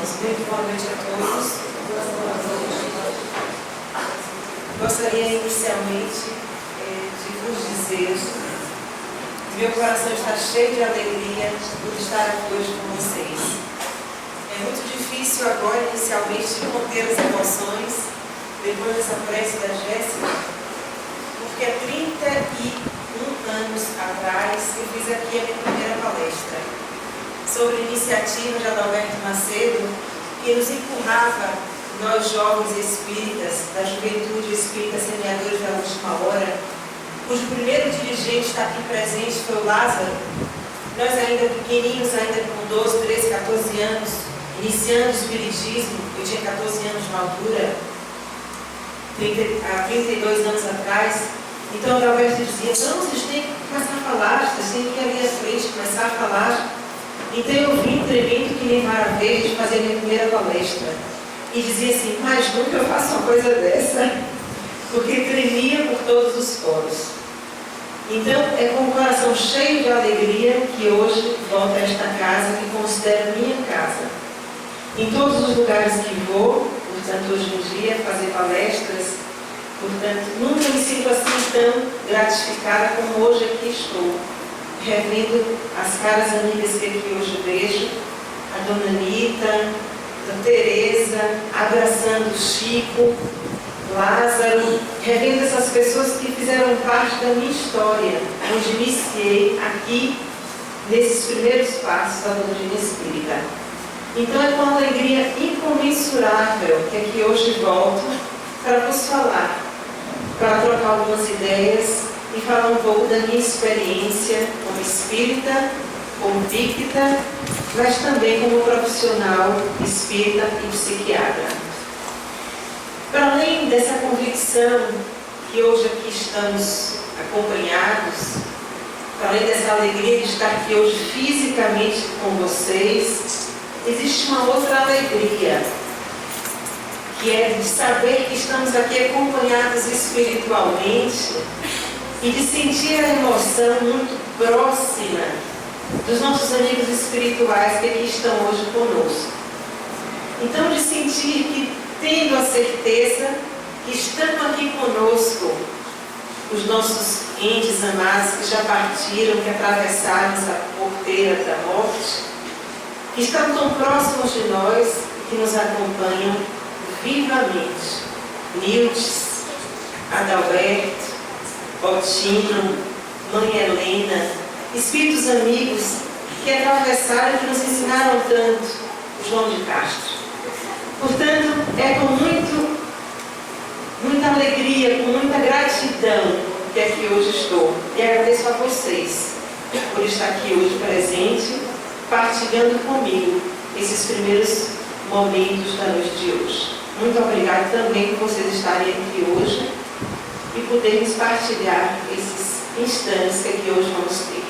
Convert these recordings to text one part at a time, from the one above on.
irmãos, muito boa noite a todos. Gostaria inicialmente de vos dizer que meu coração está cheio de alegria por estar aqui hoje com vocês. É muito difícil agora, inicialmente, de conter as emoções depois dessa prece da Jéssica, porque há 31 anos atrás eu fiz aqui a minha primeira palestra sobre a iniciativa de Adalberto Macedo, que nos empurrava, nós jovens espíritas, da juventude espírita semeadores da última hora, cujo primeiro dirigente está aqui presente foi o Lázaro. Nós ainda pequeninos, ainda com 12, 13, 14 anos, iniciando o espiritismo, eu tinha 14 anos na altura, há 32 anos atrás. Então o Adalberto dizia, não, vocês têm que começar a falar, vocês têm que ir ali à frente, começar a falar. Então eu vim tremendo que nem vara verde fazer minha primeira palestra. E dizia assim, mas nunca eu faço uma coisa dessa, porque tremia por todos os poros. Então é com o coração cheio de alegria que hoje volto a esta casa que considero minha casa. Em todos os lugares que vou, portanto hoje em dia, fazer palestras, portanto nunca me sinto assim tão gratificada como hoje aqui estou, revendo as caras amigas que aqui hoje vejo, a Dona Anitta, a Tereza, abraçando o Chico, Lázaro, revendo essas pessoas que fizeram parte da minha história, onde iniciei aqui, nesses primeiros passos da doutrina espírita. Então é com alegria incomensurável que aqui hoje volto para vos falar, para trocar algumas ideias e falar um pouco da minha experiência como espírita, convicta, mas também como profissional espírita e psiquiatra. Para além dessa convicção que hoje aqui estamos acompanhados, para além dessa alegria de estar aqui hoje fisicamente com vocês, existe uma outra alegria, que é de saber que estamos aqui acompanhados espiritualmente e de sentir a emoção muito próxima dos nossos amigos espirituais que aqui estão hoje conosco. Então, de sentir que, tendo a certeza que estão aqui conosco os nossos entes amados que já partiram, que atravessaram essa porteira da morte, que estão tão próximos de nós, que nos acompanham vivamente. Nildes, Adalberto, Otino, Mãe Helena, espíritos amigos que atravessaram e que nos ensinaram tanto, João de Castro. Portanto, é com muita alegria, com muita gratidão que aqui hoje estou. E agradeço a vocês por estar aqui hoje presente, partilhando comigo esses primeiros momentos da noite de hoje. Muito obrigado também por vocês estarem aqui hoje e podermos partilhar esses instantes que aqui hoje vamos ter.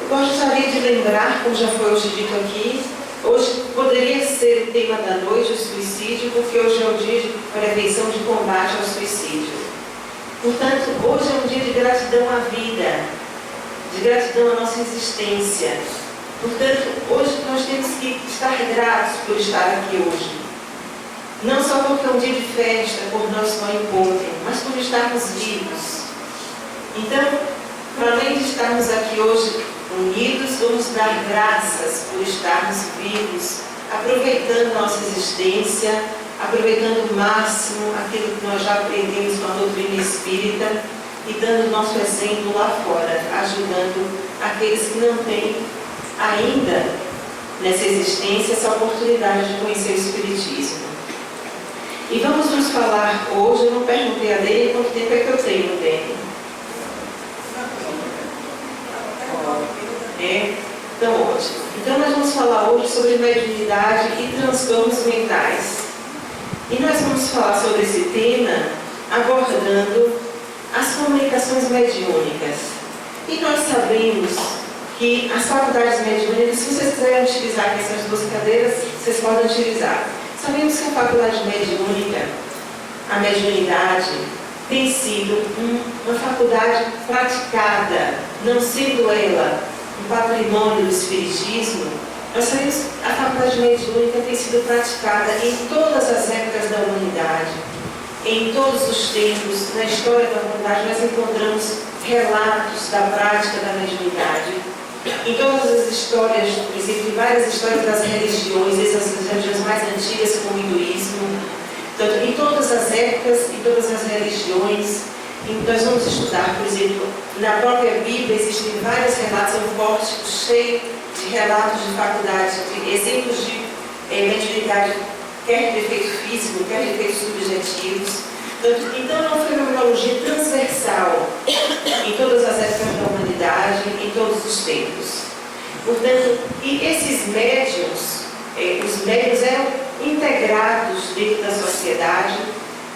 Eu gostaria de lembrar, como já foi hoje dito aqui, hoje poderia ser o tema da noite, o suicídio, porque hoje é o dia de prevenção de combate ao suicídio. Portanto, hoje é um dia de gratidão à vida, de gratidão à nossa existência. Portanto, hoje nós temos que estar gratos por estar aqui hoje. Não só porque é um dia de festa, por nosso encontro, mas por estarmos vivos. Então, para além de estarmos aqui hoje unidos, vamos dar graças por estarmos vivos, aproveitando nossa existência, aproveitando o máximo aquilo que nós já aprendemos com a doutrina espírita e dando nosso exemplo lá fora, ajudando aqueles que não têm ainda nessa existência essa oportunidade de conhecer o Espiritismo. E vamos nos falar hoje, eu não perguntei a Dene quanto tempo é que eu tenho, Dene. Então, ótimo. Então, nós vamos falar hoje sobre mediunidade e transtornos mentais. E nós vamos falar sobre esse tema abordando as comunicações mediúnicas. E nós sabemos que as faculdades mediúnicas, se vocês quiserem utilizar aqui essas duas cadeiras, vocês podem utilizar. Sabemos que a faculdade mediúnica, a mediunidade, tem sido uma faculdade praticada, não sendo ela um patrimônio do Espiritismo, Nós sabemos que a faculdade mediúnica tem sido praticada em todas as épocas da humanidade. Em todos os tempos, na história da humanidade, nós encontramos relatos da prática da mediunidade. Em todas as histórias, por exemplo, em várias histórias das religiões, essas religiões mais antigas, como o hinduísmo, em todas as épocas, em todas as religiões, nós vamos estudar, por exemplo, na própria Bíblia existem vários relatos, é um pórtico cheio de relatos de faculdade, de exemplos de mediunidade, quer de efeito físico, quer de efeitos subjetivos. Então é uma fenomenologia transversal em todas as épocas da humanidade, em todos os tempos. Portanto, e esses médiuns, os médiuns eram integrados dentro da sociedade,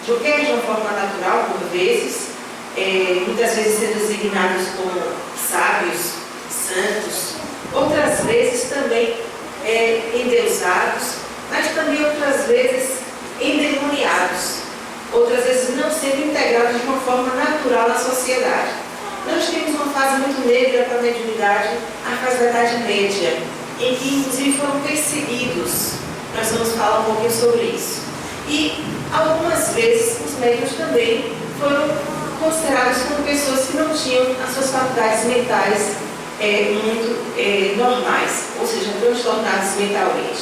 de uma forma natural, por vezes, muitas vezes sendo designados como sábios, santos, outras vezes também endeusados, mas também outras vezes endemoniados, outras vezes não sendo integrados de uma forma natural na sociedade. Nós temos uma fase muito negra para a mediunidade, a fase da Idade Média, em que inclusive foram perseguidos. Nós vamos falar um pouquinho sobre isso. E algumas vezes os médiuns também foram considerados como pessoas que não tinham as suas faculdades mentais muito normais, ou seja, transtornados mentalmente.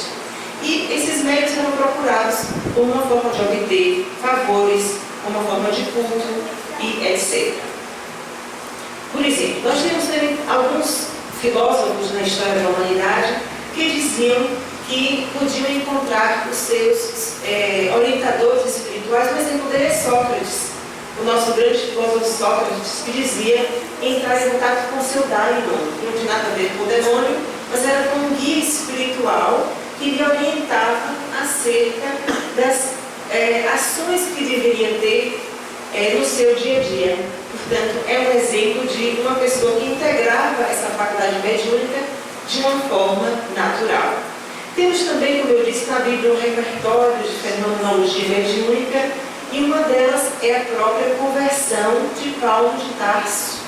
E esses médiuns eram procurados como uma forma de obter favores, como uma forma de culto e etc. Por exemplo, nós temos também alguns filósofos na história da humanidade que diziam que podiam encontrar os seus orientadores espirituais, por exemplo, o de Sócrates, o nosso grande filósofo Sócrates, que dizia entrar em contato com o seu daimon, que não tinha nada a ver com o demônio, mas era com um guia espiritual que lhe orientava acerca das ações que deveria ter no seu dia a dia. Portanto, é um exemplo de uma pessoa que integrava essa faculdade mediúnica de uma forma natural. Temos também, como eu disse, na Bíblia um repertório de fenomenologia mediúnica, e uma delas é a própria conversão de Paulo de Tarso,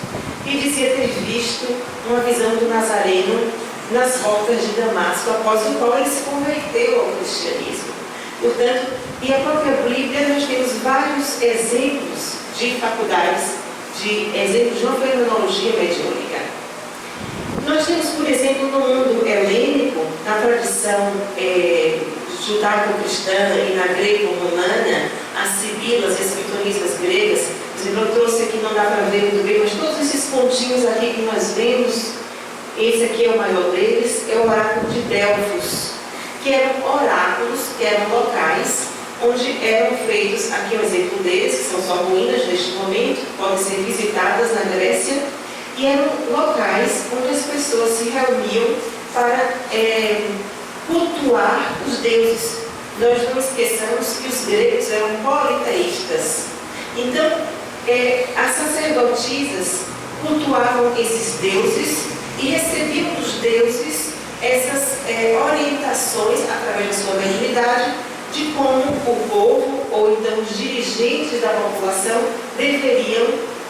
que dizia ter visto uma visão do Nazareno nas rotas de Damasco, após o qual ele se converteu ao cristianismo. Portanto, e a própria Bíblia nós temos vários exemplos de faculdades, de exemplos de uma fenomenologia mediúnica. Nós temos, por exemplo, no mundo helênico, na tradição judaico-cristã e na greco-romana, as sibilas e as pitonisas gregas. Por exemplo, eu trouxe aqui, não dá para ver muito bem, mas todos esses pontinhos aqui que nós vemos, esse aqui é o maior deles, é o oráculo de Delfos, que eram oráculos, que eram locais, onde eram feitos, aqui é um exemplo deles, que são só ruínas neste momento, podem ser visitadas na Grécia, e eram locais onde as pessoas se reuniam para cultuar os deuses. Nós não esqueçamos que os gregos eram politeístas. Então, as sacerdotisas cultuavam esses deuses e recebiam dos deuses essas orientações, através da sua mediunidade, de como o povo, ou então os dirigentes da população, deveriam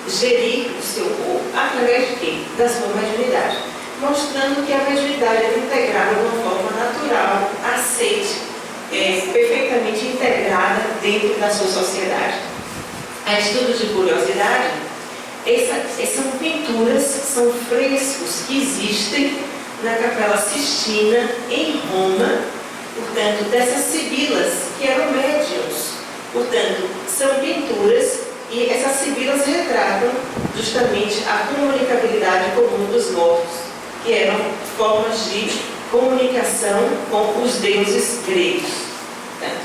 gerir o seu povo. Através de quê? Da sua mediunidade. Mostrando que a mediunidade é integrada de uma forma natural, aceite, perfeitamente integrada dentro da sua sociedade. A título de curiosidade, são pinturas, são frescos que existem na Capela Sistina, em Roma, portanto, dessas sibilas, que eram médiuns. Portanto, são pinturas e essas sibilas retratam justamente a comunicabilidade comum dos mortos, que eram formas de comunicação com os deuses gregos. Portanto,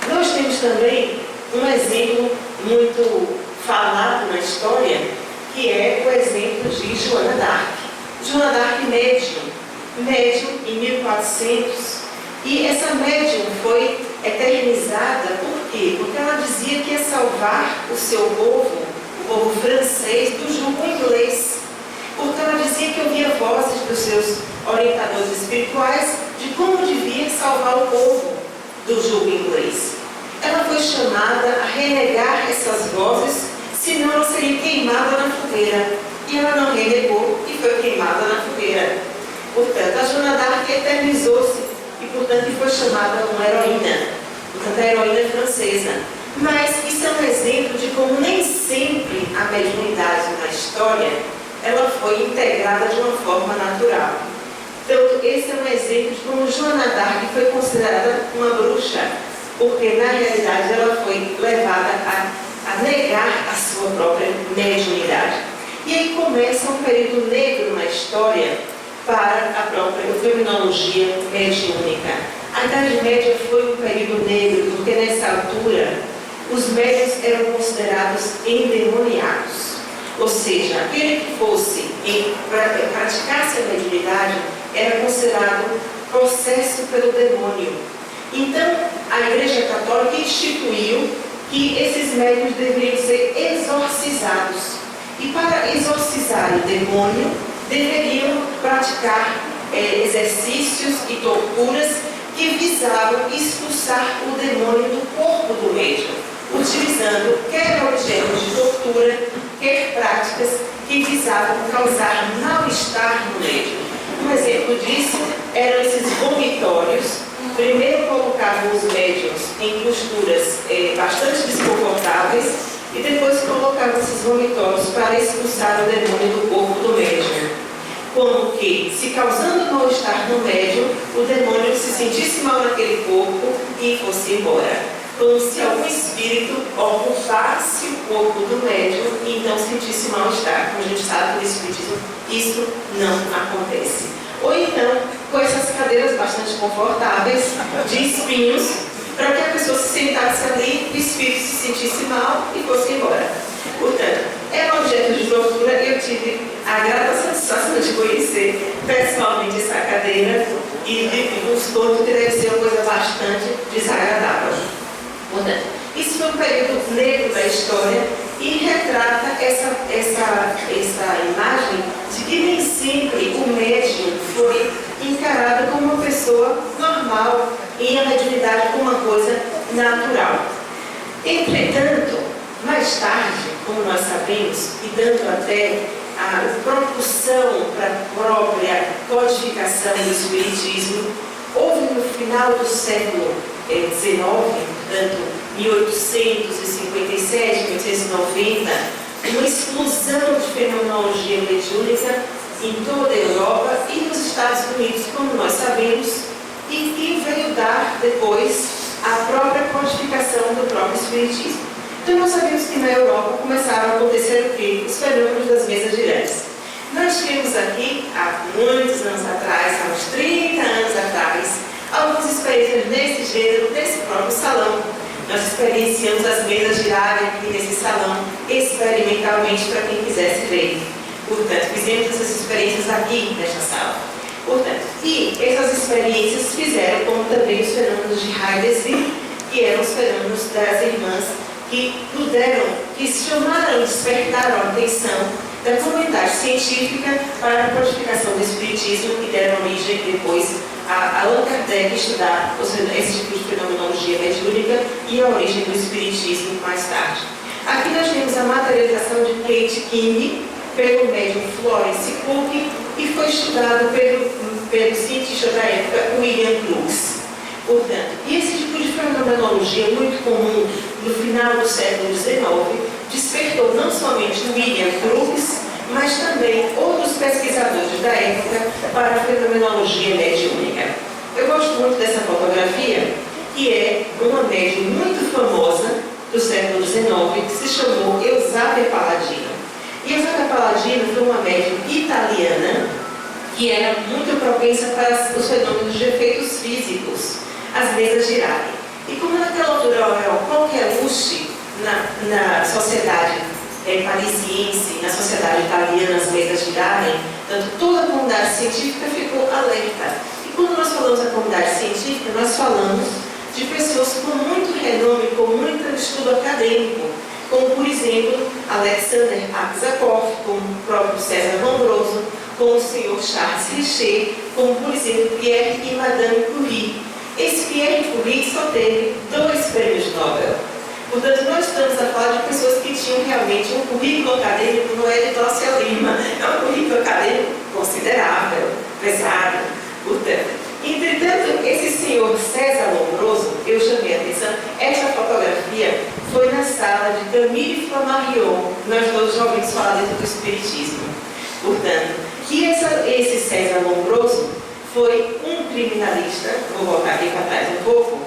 nós temos também um exemplo muito falado na história, que é o exemplo de Joana d'Arc. Joana d'Arc médium em 1400, e essa médium foi eternizada, por quê? Porque ela dizia que ia salvar o seu povo, o povo francês, do jugo inglês. Porque ela dizia que ouvia vozes dos seus orientadores espirituais de como devia salvar o povo do jugo inglês. Ela foi chamada a renegar essas vozes, senão ela seria queimada na fogueira. E ela não renegou e foi queimada na fogueira. Portanto, a Joana d'Arc eternizou-se e, portanto, foi chamada uma heroína. Portanto, a heroína francesa. Mas isso é um exemplo de como nem sempre a mediunidade na história ela foi integrada de uma forma natural. Então, esse é um exemplo de como Joana d'Arc foi considerada uma bruxa, porque, na realidade, ela foi levada a negar a sua própria mediunidade. E aí começa um período negro na história para a própria fenomenologia mediúnica. A Idade Média foi um período negro, porque nessa altura os médiuns eram considerados endemoniados. Ou seja, aquele que praticasse a mediunidade era considerado possesso pelo demônio. Então, a Igreja Católica instituiu que esses médiuns deveriam ser exorcizados. E para exorcizar o demônio, deveriam praticar exercícios e torturas que visavam expulsar o demônio do corpo do médium, utilizando quer objetos de tortura, quer práticas que visavam causar mal-estar no médium. Um exemplo disso eram esses vomitórios. Primeiro colocavam os médiuns em posturas bastante desconfortáveis e depois colocavam esses vomitórios para expulsar o demônio do corpo do médium. Como que, se causando mal-estar no médium, o demônio se sentisse mal naquele corpo e fosse embora. Como se algum espírito ocupasse o corpo do médium e então sentisse mal-estar. Como a gente sabe, no espiritismo, isso não acontece. Ou então, com essas cadeiras bastante confortáveis, de espinhos, para que a pessoa se sentasse ali, o espírito se sentisse mal e fosse embora. Portanto, é um objeto de tortura. Eu tive a grata satisfação de conhecer pessoalmente essa cadeira e de uns pontos que deve ser uma coisa bastante desagradável. Portanto, isso foi um período negro da história e retrata essa imagem de que nem sempre o médium foi encarado como uma pessoa normal e a mediunidade como uma coisa natural. Entretanto, mais tarde, como nós sabemos, e dando até a propulsão para a própria codificação do Espiritismo, houve no final do século XIX, portanto, 1857, 1890, uma explosão de fenomenologia mediúnica em toda a Europa e nos Estados Unidos, como nós sabemos, e que veio dar depois a própria codificação do próprio Espiritismo. Então nós sabemos que na Europa começaram a acontecer o quê? Os fenômenos das mesas girantes. Nós tínhamos aqui, há muitos anos atrás, há uns 30 anos atrás, algumas experiências nesse gênero, nesse próprio salão. Nós experienciamos as mesas girarem aqui nesse salão, experimentalmente, para quem quisesse ver. Portanto, fizemos essas experiências aqui nesta sala. Portanto, e essas experiências fizeram como também os fenômenos de Heidesville, que eram os fenômenos das irmãs que chamaram, despertaram a atenção da comunidade científica para a codificação do Espiritismo e deram origem depois a Allan Kardec estudar esse tipo de fenomenologia mediúnica e a origem do Espiritismo mais tarde. Aqui nós temos a materialização de Kate King pelo médium Florence Cook e foi estudado pelo cientista da época William Crookes. Portanto, e esse tipo de fenomenologia muito comum no final do século XIX despertou não somente William Crookes, mas também outros pesquisadores da época para a fenomenologia mediúnica. Eu gosto muito dessa fotografia, que é uma médium muito famosa do século XIX, que se chamou Eusapia Palladino. E Eusapia Palladino foi uma médium italiana que era muito propensa para os fenômenos de efeitos físicos, as mesas girarem. E como naquela altura qualquer luxo na sociedade parisiense, na sociedade italiana, as mesas girarem, tanto toda a comunidade científica ficou alerta. E quando nós falamos da comunidade científica, nós falamos de pessoas com muito renome, com muito estudo acadêmico, como, por exemplo, Alexander Aksakov, como o próprio César Lombroso, como o senhor Charles Richer, como, por exemplo, Pierre e Madame Curie. Esse Pierre Curie só teve 2 prêmios Nobel. Portanto, nós estamos a falar de pessoas que tinham realmente um currículo acadêmico, não é de Dócia Lima, é um currículo acadêmico considerável. pesado, portanto. Entretanto, esse senhor César Lombroso, eu chamei a atenção, essa fotografia foi na sala de Camille Flammarion, nós todos já ouvimos falar dentro do Espiritismo. Portanto, que esse César Lombroso foi um criminalista, vou voltar aqui para trás um pouco,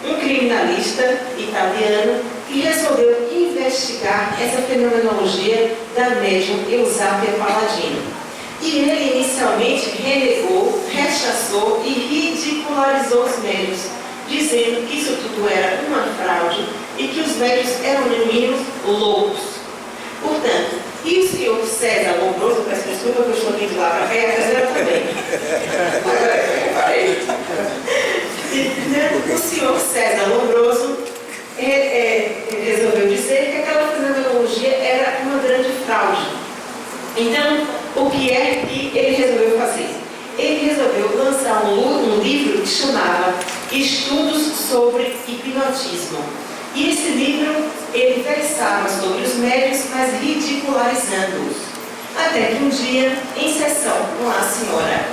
um criminalista italiano que resolveu investigar essa fenomenologia da médium Eusápia Palladino. E ele inicialmente renegou, rechaçou e ridicularizou os médiuns, dizendo que isso tudo era uma fraude e que os médiuns eram, no mínimo, loucos. Portanto, e o senhor César Lombroso, peço desculpa que eu estou aqui de lá para cá e a cadeira também. O senhor César Lombroso resolveu dizer que aquela fenomenologia era uma grande fraude. Então, o que é que ele resolveu fazer? Ele resolveu lançar um livro que chamava Estudos sobre Hipnotismo. E esse livro, ele versava sobre os médiuns, mas ridicularizando-os. Até que um dia, em sessão com a senhora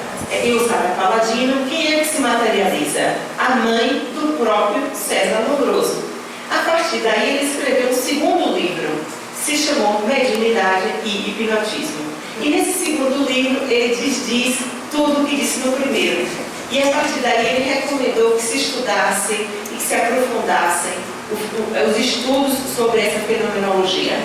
Eusápia Palladino, quem é que se materializa? A mãe do próprio César Lombroso. A partir daí, ele escreveu um segundo livro, que se chamou Mediunidade e Hipnotismo. E nesse segundo livro, ele diz tudo o que disse no primeiro. E a partir daí, ele recomendou que se estudassem e que se aprofundassem os estudos sobre essa fenomenologia.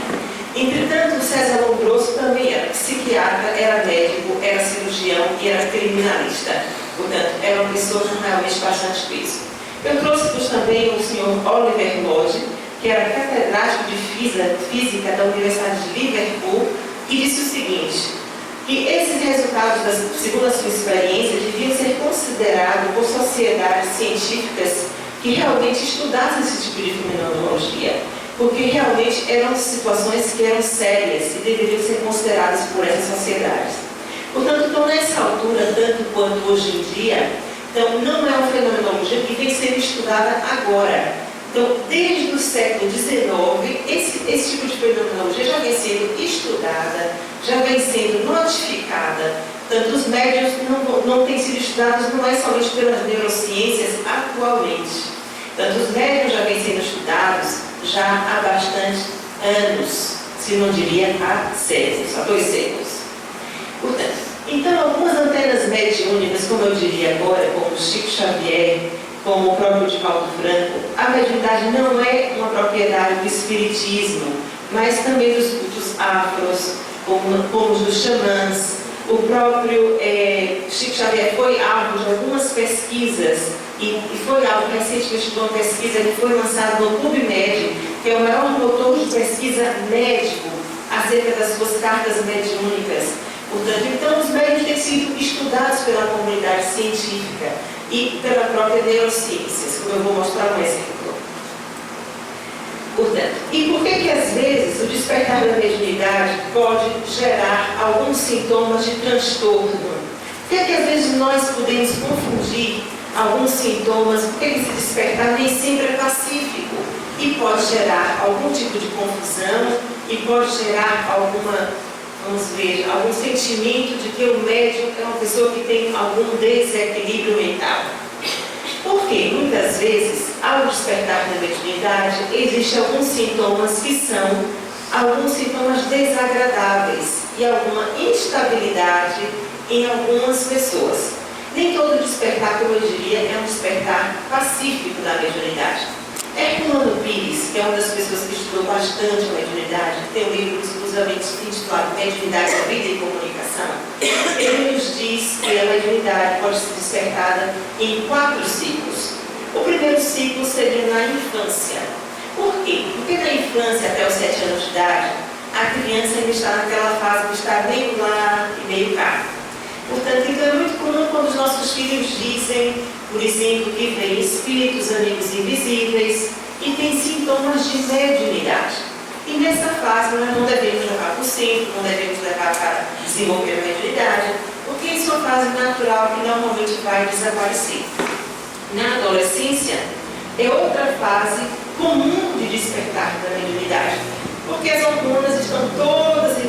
Entretanto, César Lombroso também era psiquiatra, era médico, era cirurgião e era criminalista. Portanto, era uma pessoa com realmente bastante peso. Eu trouxe-vos também o senhor Oliver Lodge, que era catedrático de física da Universidade de Liverpool, e disse o seguinte, que esses resultados, segundo a sua experiência, deviam ser considerados por sociedades científicas que realmente estudassem esse tipo de fenomenologia, porque realmente eram situações que eram sérias e deveriam ser consideradas por essas sociedades. Portanto, então, nessa altura, tanto quanto hoje em dia, então, não é uma fenomenologia que vem sendo estudada agora. Então, desde o século XIX, esse tipo de fenomenologia já vem sendo estudada, já vem sendo notificada. Portanto, os médiuns não têm sido estudados, não é somente pelas neurociências atualmente. Portanto, os médiuns já vêm sendo estudados já há bastante anos, se não diria há séculos, há 2 séculos. Portanto, então, algumas antenas mediúnicas, como eu diria agora, como Chico Xavier, como o próprio Divaldo Franco, a mediunidade não é uma propriedade do espiritismo, mas também dos afros, como os dos xamãs. O próprio Chico Xavier foi alvo de algumas pesquisas e foi alvo recentemente de uma pesquisa que foi lançada no PubMed, que é o maior motor de pesquisa médico acerca das suas cartas mediúnicas. Portanto, então, os médiuns têm sido estudados pela comunidade científica e pela própria neurociências, como eu vou mostrar um exemplo. Portanto, e por que às vezes o despertar da mediunidade pode gerar alguns sintomas de transtorno? Por que às vezes nós podemos confundir alguns sintomas, porque esse despertar nem sempre é pacífico e pode gerar algum tipo de confusão e pode gerar algum sentimento de que o médium é uma pessoa que tem algum desequilíbrio mental. Porque muitas vezes, ao despertar da mediunidade, existem alguns sintomas que são alguns sintomas desagradáveis e alguma instabilidade em algumas pessoas. Nem todo despertar, como eu diria, é um despertar pacífico da mediunidade. Herculano Pires, que é uma das pessoas que estudou bastante a mediunidade, tem um livro exclusivamente intitulado Mediunidade, Vida e Comunicação, ele nos diz que a mediunidade pode ser despertada em 4 ciclos. O primeiro ciclo seria na infância. Por quê? Porque na infância, até os 7 anos de idade, a criança ainda está naquela fase de estar meio lá e meio cá. Portanto, então é muito comum quando os nossos filhos dizem, por exemplo, que veem espíritos, amigos invisíveis e têm sintomas de mediunidade. E nessa fase nós não devemos levar para o centro, não devemos levar para desenvolver a mediunidade, porque isso é uma fase natural que normalmente vai desaparecer. Na adolescência, é outra fase comum de despertar da mediunidade, porque as hormonas estão todas em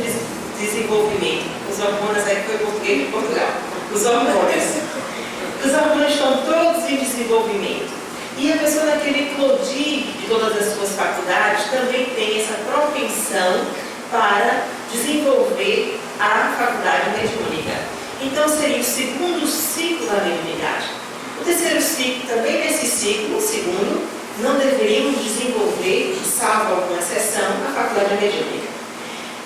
desenvolvimento. As hormonas aí foi português de Portugal. Os hormônios. Os hormônios estão todos em desenvolvimento. E a pessoa, naquele eclodir de todas as suas faculdades, também tem essa propensão para desenvolver a faculdade mediúnica. Então, seria o segundo ciclo da mediunidade. O terceiro ciclo, também nesse ciclo, o segundo, não deveríamos desenvolver, salvo alguma exceção, a faculdade mediúnica.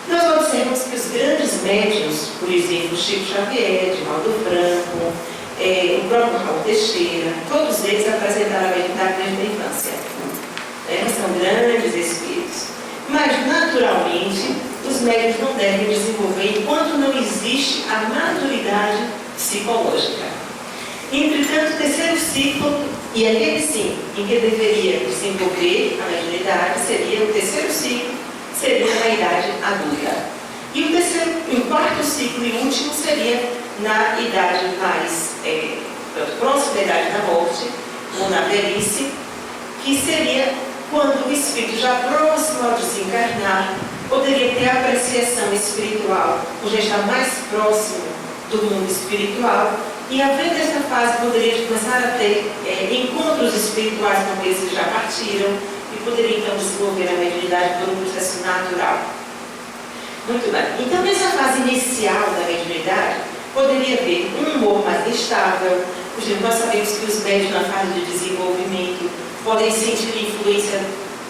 Nós observamos que os grandes médiuns, por exemplo, Chico Xavier, Divaldo Franco, o próprio Raul Teixeira, todos eles apresentaram a mediunidade desde a infância. São grandes espíritos. Mas, naturalmente, os médiuns não devem desenvolver enquanto não existe a maturidade psicológica. Entretanto, o terceiro ciclo, e aquele sim, em que deveria desenvolver a mediunidade, seria o terceiro ciclo, seria na idade adulta. E o quarto ciclo e último seria na idade mais próxima da idade da morte, ou na velhice, que seria quando o espírito já próximo ao desencarnar poderia ter apreciação espiritual, ou já está mais próximo do mundo espiritual, e havendo esta fase poderia começar a ter encontros espirituais com aqueles que já partiram, e poderia então desenvolver a mediunidade por um processo natural. Muito bem. Então, nessa fase inicial da mediunidade, poderia haver um humor mais instável. Por exemplo, nós sabemos que os médiuns na fase de desenvolvimento podem sentir influência,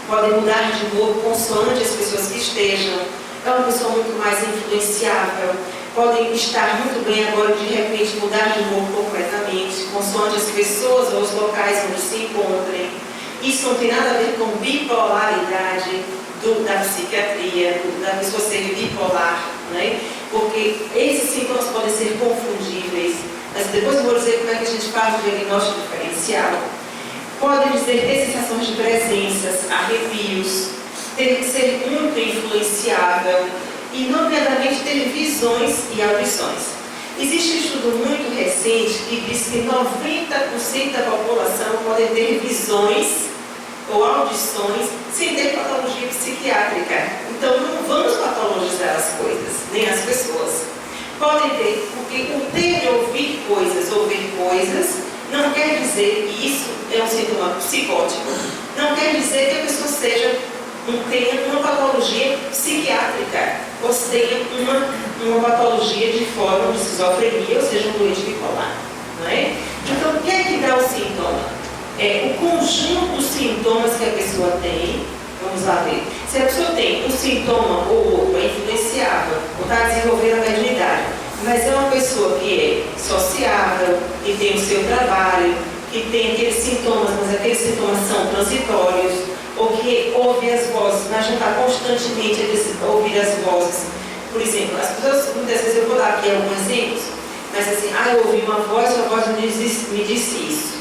podem mudar de humor consoante as pessoas que estejam. É uma pessoa muito mais influenciável. Podem estar muito bem agora de repente mudar de humor completamente, consoante as pessoas ou os locais onde se encontrem. Isso não tem nada a ver com bipolaridade da psiquiatria, da pessoa ser bipolar, né? Porque esses sintomas podem ser confundíveis. Mas depois eu vou dizer como é que a gente faz o diagnóstico diferencial. Podem dizer ter sensações de presenças, arrepios, ser muito influenciável e, nomeadamente, ter visões e audições. Existe um estudo muito recente que diz que 90% da população podem ter visões ou audições sem ter patologia psiquiátrica. Então, não vamos patologizar as coisas, nem as pessoas. Podem ter, porque o ter de ouvir coisas, não quer dizer, e isso é um sintoma psicótico, não quer dizer que a pessoa tenha uma patologia psiquiátrica, ou tenha uma patologia de forma de esquizofrenia, ou seja, um doente bipolar. Não é? Então, o que é que dá o sintoma? O conjunto dos sintomas que a pessoa tem. Vamos lá ver. Se a pessoa tem um sintoma ou outro, é influenciável, ou está desenvolvendo a mediunidade, mas é uma pessoa que é sociável, que tem o seu trabalho, que tem aqueles sintomas, mas aqueles sintomas são transitórios, ou que ouve as vozes, mas não está constantemente a ouvir as vozes. Por exemplo, as pessoas, muitas vezes, eu vou dar aqui alguns exemplos, mas assim, eu ouvi uma voz e a voz me disse isso.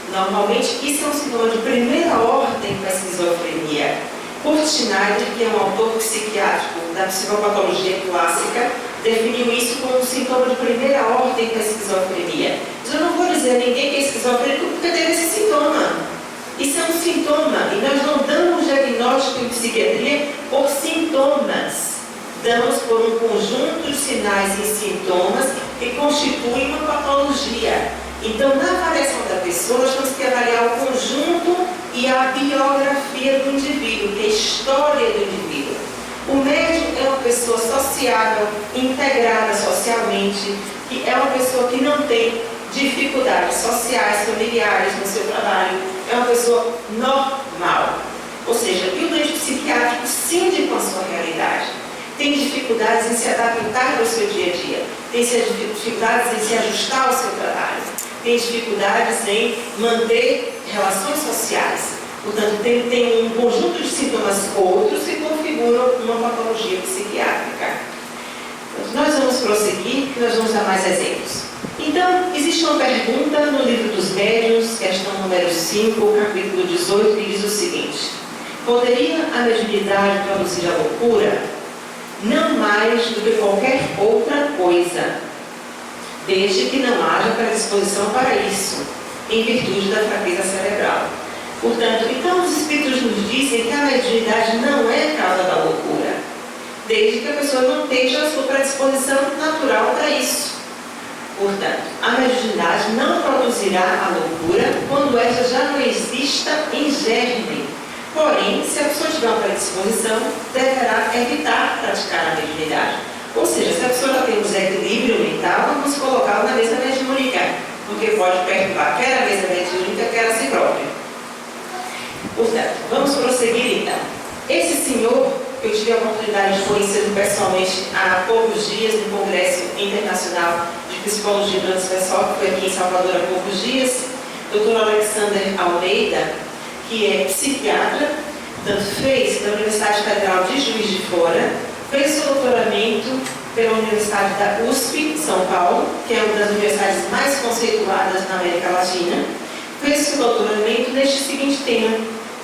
Normalmente, isso é um sintoma de primeira ordem para a esquizofrenia. Kurt Schneider, que é um autor psiquiátrico da psicopatologia clássica, definiu isso como um sintoma de primeira ordem para a esquizofrenia. Mas eu não vou dizer a ninguém que é esquizofrênico porque teve esse sintoma. Isso é um sintoma, e nós não damos diagnóstico em psiquiatria por sintomas. Damos por um conjunto de sinais e sintomas que constituem uma patologia. Então, na avaliação da pessoa, nós temos que avaliar o conjunto e a biografia do indivíduo, que é a história do indivíduo. O médium é uma pessoa sociável, integrada socialmente, que é uma pessoa que não tem dificuldades sociais, familiares no seu trabalho, é uma pessoa normal. Ou seja, e o doente psiquiátrico sente com a sua realidade. Tem dificuldades em se adaptar ao seu dia a dia, tem dificuldades em se ajustar ao seu trabalho, tem dificuldades em manter relações sociais. Portanto, tem um conjunto de sintomas outros que configuram uma patologia psiquiátrica. Nós vamos prosseguir, nós vamos dar mais exemplos. Então, existe uma pergunta no livro dos médiuns, questão número 5, capítulo 18, que diz o seguinte: poderia a mediunidade produzir a loucura? Não mais do que qualquer outra coisa, desde que não haja predisposição para isso, em virtude da fraqueza cerebral. Portanto, então os Espíritos nos dizem que a mediunidade não é causa da loucura, desde que a pessoa não tenha a sua predisposição natural para isso. Portanto, a mediunidade não produzirá a loucura quando esta já não exista em germe. Porém, se a pessoa tiver uma predisposição, deverá evitar praticar a mediunidade. Ou seja, se a pessoa já tem um desequilíbrio mental, vamos colocá-la na mesa mediúnica, porque pode perturbar quer a mesa mediúnica, quer a si própria. Portanto, vamos prosseguir então. Esse senhor, que eu tive a oportunidade de conhecer pessoalmente há poucos dias no Congresso Internacional de Psicologia do Transpessoal, que foi aqui em Salvador há poucos dias, Dr. Alexander Almeida, que é psiquiatra, portanto, fez da Universidade Federal de Juiz de Fora, fez o doutoramento pela Universidade da USP, São Paulo, que é uma das universidades mais conceituadas na América Latina, fez o doutoramento neste seguinte tema: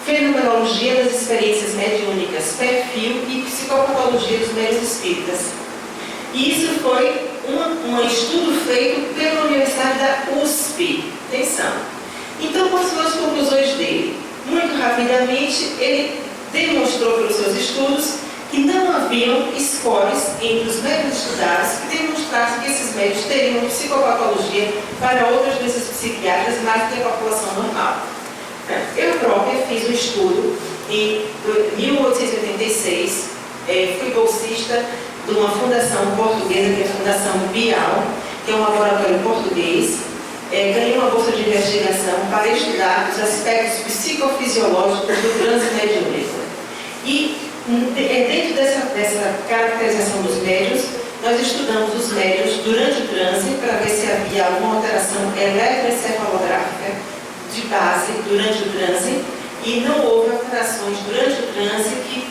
Fenomenologia das experiências mediúnicas, perfil e psicopatologia dos médiuns espíritas. E isso foi um estudo feito pela Universidade da USP. Atenção! Então, quais foram as conclusões dele? Muito rapidamente, ele demonstrou pelos seus estudos que não haviam scores entre os médiuns estudados que demonstrassem que esses médiuns teriam psicopatologia para outras doenças psiquiátricas mais do que a população normal. Eu própria fiz um estudo em 1886, fui bolsista de uma fundação portuguesa, que é a Fundação Bial, que é um laboratório português. Ganhei uma bolsa de investigação para estudar os aspectos psicofisiológicos do transe mediúnico. E dentro dessa caracterização dos médiuns, nós estudamos os médiuns durante o transe para ver se havia alguma alteração eletroencefalográfica de base durante o transe, e não houve alterações durante o transe que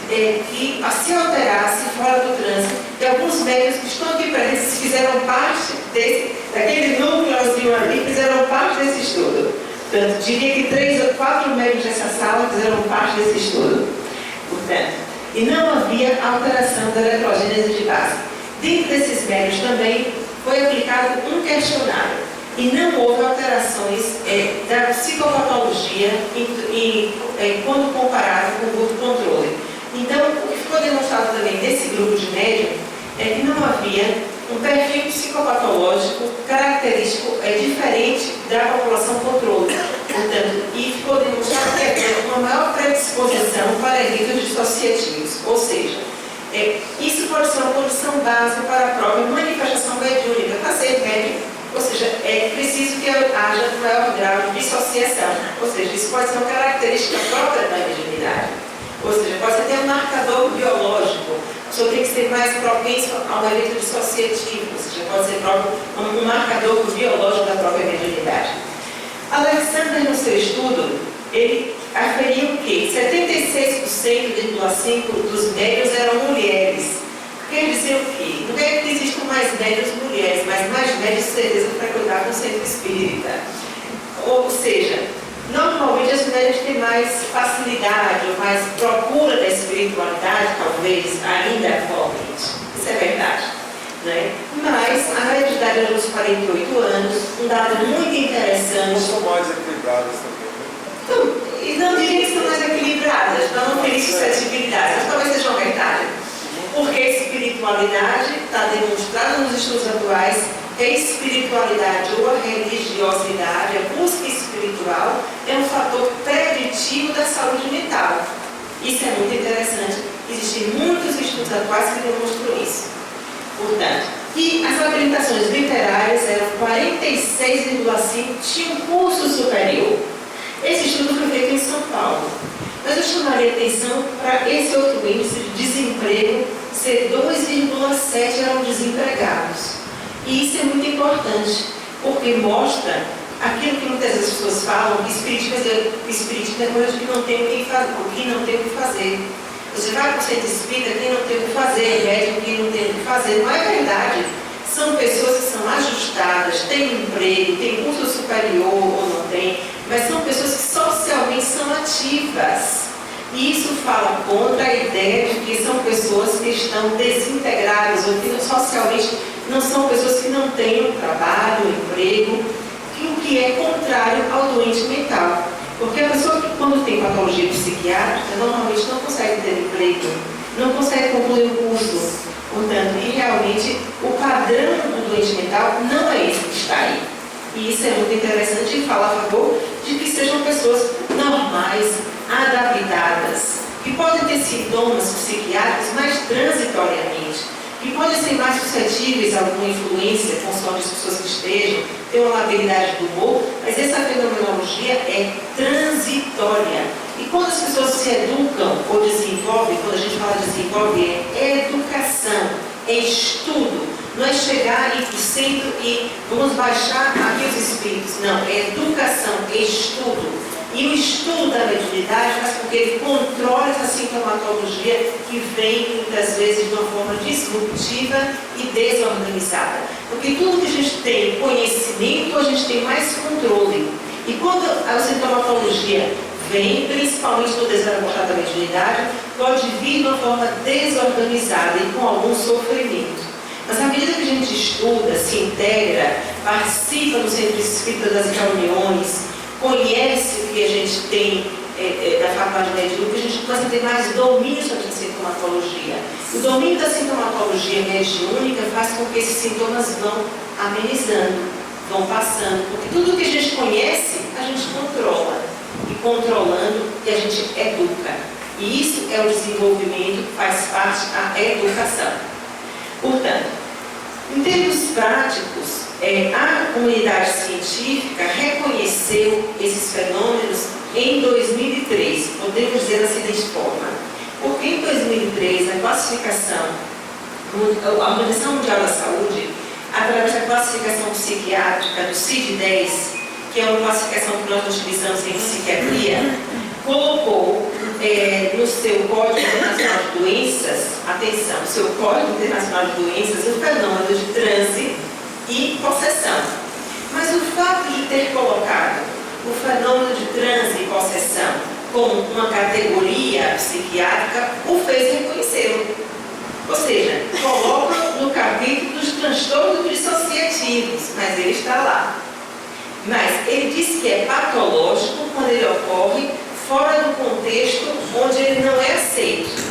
se alterasse fora do transe. E alguns médiuns que estão aqui presentes fizeram parte daquele núcleozinho ali, fizeram parte desse estudo. Portanto, diria que 3 ou 4 médiuns dessa sala fizeram parte desse estudo. Portanto, e não havia alteração da eletrogênese de base. Dentro desses médiuns também foi aplicado um questionário e não houve alterações da psicopatologia quando comparado com o grupo controle. Então, o que ficou demonstrado também nesse grupo de médium é que não havia um perfil psicopatológico característico diferente da população controle. Portanto, e ficou demonstrado que havia uma maior predisposição para eventos dissociativos. Ou seja, isso pode ser uma condição básica para a própria manifestação mediúnica, para ser médium. Ou seja, é preciso que haja um maior grau de dissociação. Ou seja, isso pode ser uma característica própria da mediunidade. Ou seja, pode ser até um marcador biológico. A pessoa tem que ser mais propenso a um evento dissociativo. Ou seja, pode ser próprio um marcador biológico da própria mediunidade. Alexander, no seu estudo, ele aferiu que 76,5% dos médiuns eram mulheres. Quer dizer o quê? Não é que existam mais médiuns mulheres, mas mais médiuns, certeza, frequentavam o centro espírita. Ou seja, normalmente as mulheres têm mais facilidade ou mais procura da espiritualidade, talvez, ainda atualmente. Isso é verdade. Né? Mas a mediunidade dos 48 anos, um dado muito interessante. Não são mais equilibradas também, né? Então, e não diria que são mais equilibradas, não terem suscetibilidade, mas talvez seja uma verdade. Porque a espiritualidade está demonstrada nos estudos atuais que a espiritualidade ou a religiosidade, a busca espiritual, é um fator preditivo da saúde mental. Isso é muito interessante. Existem muitos estudos atuais que demonstram isso. Portanto, e as habilitações literárias eram 46,5%, tinham curso superior. Esse estudo foi feito em São Paulo. Mas eu chamaria atenção para esse outro índice de desemprego ser 2,7% eram desempregados. E isso é muito importante, porque mostra aquilo que muitas vezes as pessoas falam, que espiritismo é coisa de que não tem o que fazer. Você vai para o centro espírita, quem não tem o que fazer, médico, quem não tem o que fazer. Não é verdade. São pessoas que são ajustadas, têm emprego, têm curso superior ou não têm, mas são pessoas que socialmente são ativas. E isso fala contra a ideia de que são pessoas que estão desintegradas ou que socialmente não são pessoas que não têm um trabalho, um emprego, o que é contrário ao doente mental. Porque a pessoa que, quando tem patologia psiquiátrica, normalmente não consegue ter emprego, não consegue concluir o curso. Portanto, e realmente o padrão do doente mental não é esse que está aí. E isso é muito interessante e fala a favor de que sejam pessoas normais, adaptadas, que podem ter sintomas psiquiátricos, mas transitoriamente, que podem ser mais suscetíveis a alguma influência, consoante as pessoas que estejam, ter uma labilidade do humor, mas essa fenomenologia é transitória. E quando as pessoas se educam ou desenvolvem, quando a gente fala desenvolve, é educação, é estudo. Não é chegar e ir para o centro e vamos baixar aqui os espíritos. Não, é educação, é estudo. E o estudo da mediunidade faz com que ele controle essa sintomatologia que vem muitas vezes de uma forma disruptiva e desorganizada. Porque tudo que a gente tem conhecimento, a gente tem mais controle. E quando a sintomatologia vem, principalmente no desenvolvimento da mediunidade, pode vir de uma forma desorganizada e com algum sofrimento. Mas à medida que a gente estuda, se integra, participa no centro espírita das reuniões, conhece o que a gente tem da faculdade mediúnica, a gente começa a ter mais domínio sobre a sintomatologia. O domínio da sintomatologia mediúnica faz com que esses sintomas vão amenizando, vão passando, porque tudo que a gente conhece, a gente controla. E controlando, que a gente educa. E isso é o desenvolvimento, faz parte da educação. Portanto, em termos práticos, a comunidade científica reconheceu esses fenômenos em 2003, podemos dizer da seguinte forma, porque em 2003 a classificação, a Organização Mundial da Saúde, através da classificação psiquiátrica do CID-10, que é uma classificação que nós utilizamos em psiquiatria, colocou no seu Código Internacional de Doenças, atenção, no seu Código Internacional de Doenças, o fenômeno de transe e possessão. Mas o fato de ter colocado o fenômeno de transe e possessão como uma categoria psiquiátrica o fez reconhecê-lo. Ou seja, coloca no capítulo dos transtornos dissociativos, mas ele está lá. Mas ele diz que é patológico quando ele ocorre fora do contexto onde ele não é aceito.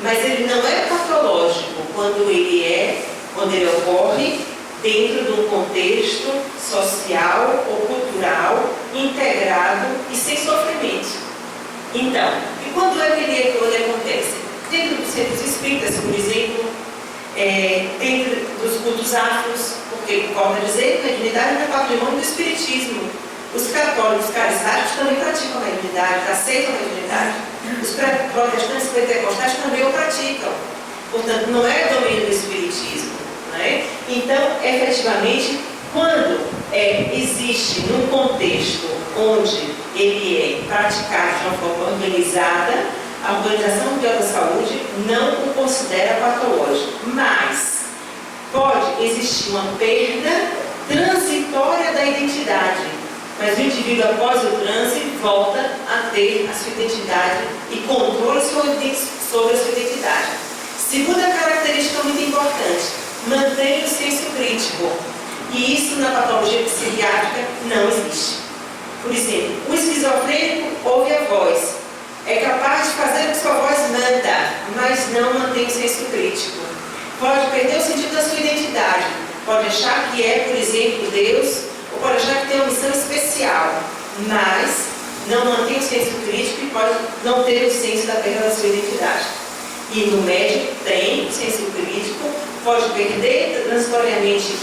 Mas ele não é patológico quando ele ocorre dentro de um contexto social ou cultural integrado e sem sofrimento. Então, e quando é que ele acontece? Dentro dos centros espíritas, por exemplo, dentro dos cultos afros, porque, como dizer, a mediunidade é patrimônio do espiritismo. Os católicos carismáticos também praticam a mediunidade, aceitam a mediunidade. Os protestantes pentecostais também o praticam. Portanto, não é domínio do espiritismo. Né? Então, efetivamente, quando existe num contexto onde ele é praticado de uma forma organizada, a Organização Mundial da Saúde não o considera patológico, mas pode existir uma perda transitória da identidade, mas o indivíduo após o transe volta a ter a sua identidade e controle sobre a sua identidade. Segunda característica muito importante, mantém o senso crítico, e isso na patologia psiquiátrica não existe. Por exemplo, o esquizofrênico ouve a voz, é capaz de fazer o que sua voz manda, mas não mantém o senso crítico. Pode perder o sentido da sua identidade, pode achar que é, por exemplo, Deus, ou pode achar que tem uma missão especial, mas não mantém o senso crítico e pode não ter o senso da perda da sua identidade. E no médico tem o senso crítico, pode perder transitoriamente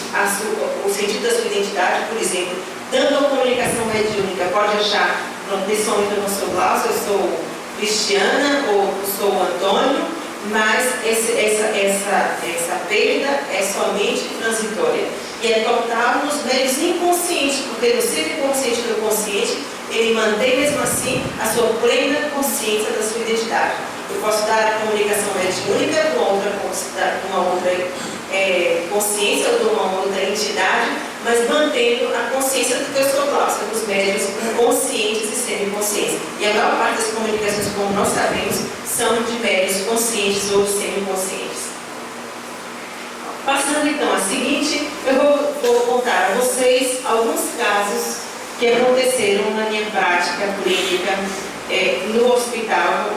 o sentido da sua identidade, por exemplo, dando uma comunicação mediúnica, pode achar, nesse momento eu não sou Glaucio, eu sou Cristiana ou sou Antônio, mas essa perda é somente transitória. E é total nos meios inconscientes, porque no ser inconsciente do consciente, ele mantém mesmo assim a sua plena consciência da sua identidade. Eu posso dar a comunicação mediúnica de uma outra consciência ou de uma outra entidade, mas mantendo a consciência do que eu sou Glaucia, dos médios conscientes e semiconscientes. E a maior parte das comunicações, como nós sabemos, são de médios conscientes ou semiconscientes. Passando então a seguinte, eu vou contar a vocês alguns casos que aconteceram na minha prática clínica no hospital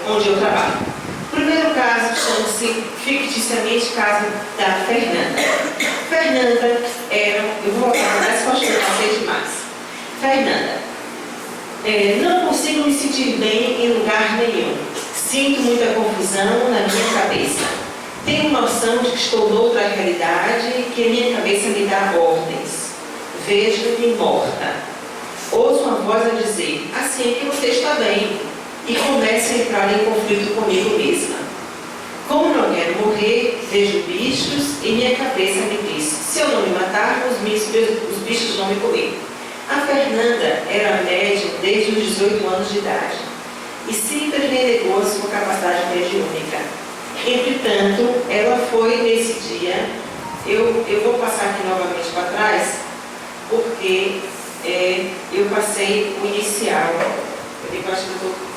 onde eu trabalho. O primeiro caso chama-se ficticiamente caso da Fernanda. Fernanda eu vou voltar para trás, pode que eu passei demais. Fernanda, não consigo me sentir bem em lugar nenhum. Sinto muita confusão na minha cabeça. Tenho noção de que estou noutra realidade e que a minha cabeça me dá ordens. Vejo-me morta. Ouço uma voz a dizer, assim é que você está bem, e começo a entrar em conflito comigo mesma. Como não quero morrer, vejo bichos e minha cabeça me diz, se eu não me matar, os bichos vão me comer. A Fernanda era médium desde os 18 anos de idade e sempre renegou a sua capacidade mediúnica. Entretanto, ela foi nesse dia, eu vou passar aqui novamente para trás, porque eu passei o inicial. Eu acho que eu estou...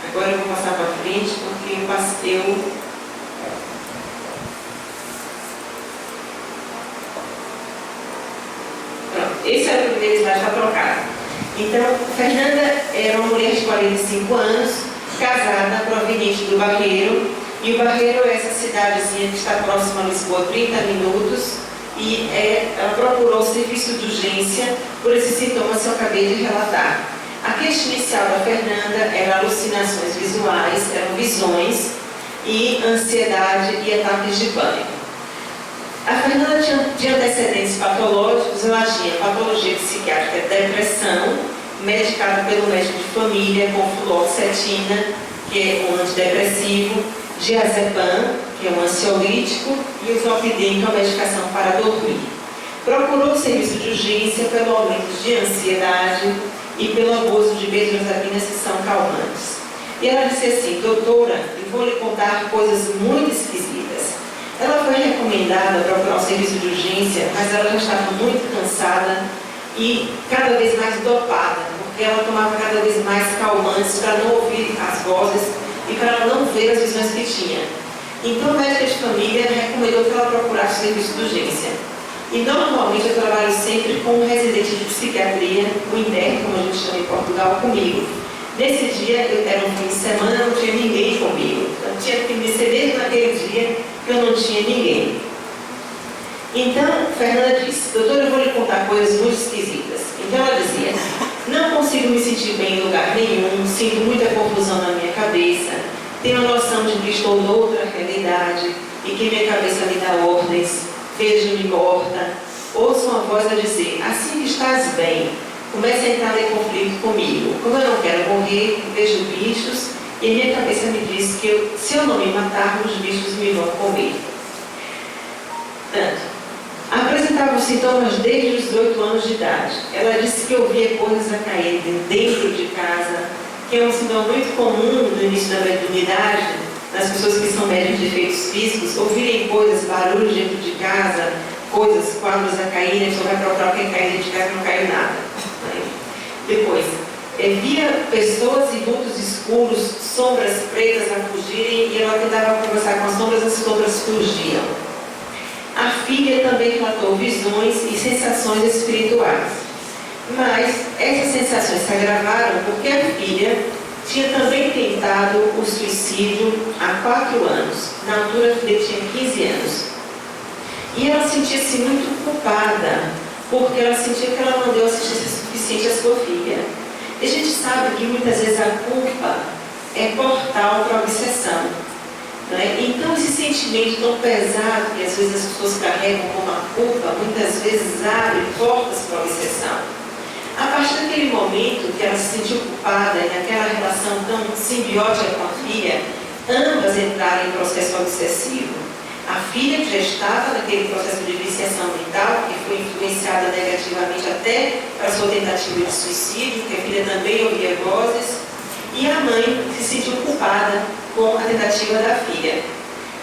Agora eu vou passar para frente, porque Pronto, esse era o primeiro slide, está trocado. Então, Fernanda era uma mulher de 45 anos, casada, proveniente do Barreiro, e o Barreiro é essa cidadezinha que está próxima a Lisboa, 30 minutos, e ela procurou o serviço de urgência por esses sintomas que eu acabei de relatar. A queixa inicial da Fernanda era alucinações visuais, eram visões, e ansiedade e ataques de pânico. A Fernanda tinha antecedentes patológicos, ela tinha patologia psiquiátrica, depressão, medicada pelo médico de família com fluoxetina, que é um antidepressivo, diazepam, que é um ansiolítico, e o zolpidem, que é uma medicação para dormir. Procurou o serviço de urgência pelo aumento de ansiedade e pelo abuso de benzodiazepinas que são calmantes. E ela disse assim, doutora, eu vou lhe contar coisas muito esquisitas. Ela foi recomendada a procurar o serviço de urgência, mas ela já estava muito cansada e cada vez mais dopada, porque ela tomava cada vez mais calmantes para não ouvir as vozes e para não ver as visões que tinha. Então, a médica de família recomendou que ela procurasse o serviço de urgência. E normalmente eu trabalho sempre com um residente de psiquiatria, o INDER, como a gente chama em Portugal, comigo. Nesse dia, era um fim de semana, não tinha ninguém comigo. Eu tinha que me ser mesmo naquele dia que eu não tinha ninguém. Então, Fernanda disse, doutora, eu vou lhe contar coisas muito esquisitas. Então ela dizia, não consigo me sentir bem em lugar nenhum, sinto muita confusão na minha cabeça, tenho a noção de que estou noutra realidade e que minha cabeça me dá ordens, vejo-me morta, ouço uma voz a dizer, assim que estás bem, começa a entrar em conflito comigo. Como eu não quero morrer, vejo bichos e minha cabeça me diz que se eu não me matar, os bichos me vão comer. Tanto, apresentava os sintomas desde os 18 anos de idade. Ela disse que ouvia coisas a cair dentro de casa, que é um sintoma muito comum no início da mediunidade, nas pessoas que são médiums de efeitos físicos, ouvirem coisas, barulhos dentro de casa, coisas, quadros a caírem, a pessoa vai procurar quem caiu dentro de casa e não caiu nada. Depois, via pessoas e vultos escuros, sombras pretas a fugirem, e ela tentava conversar com as sombras fugiam. A filha também relatou visões e sensações espirituais. Mas essas sensações se agravaram porque a filha tinha também tentado o suicídio há 4 anos. Na altura, a filha tinha 15 anos. E ela sentia-se muito culpada, porque ela sentia que ela não deu assistência suficiente à sua filha. E a gente sabe que muitas vezes a culpa é portal para a obsessão. Não é? Então, esse sentimento tão pesado que às vezes as pessoas carregam como a culpa, muitas vezes abre portas para a obsessão. A partir daquele momento que ela se sentiu culpada e naquela relação tão simbiótica com a filha, ambas entraram em processo obsessivo. A filha que já estava naquele processo de viciação mental, que foi influenciada negativamente até para a sua tentativa de suicídio, que a filha também ouvia vozes, e a mãe se sentiu culpada com a tentativa da filha.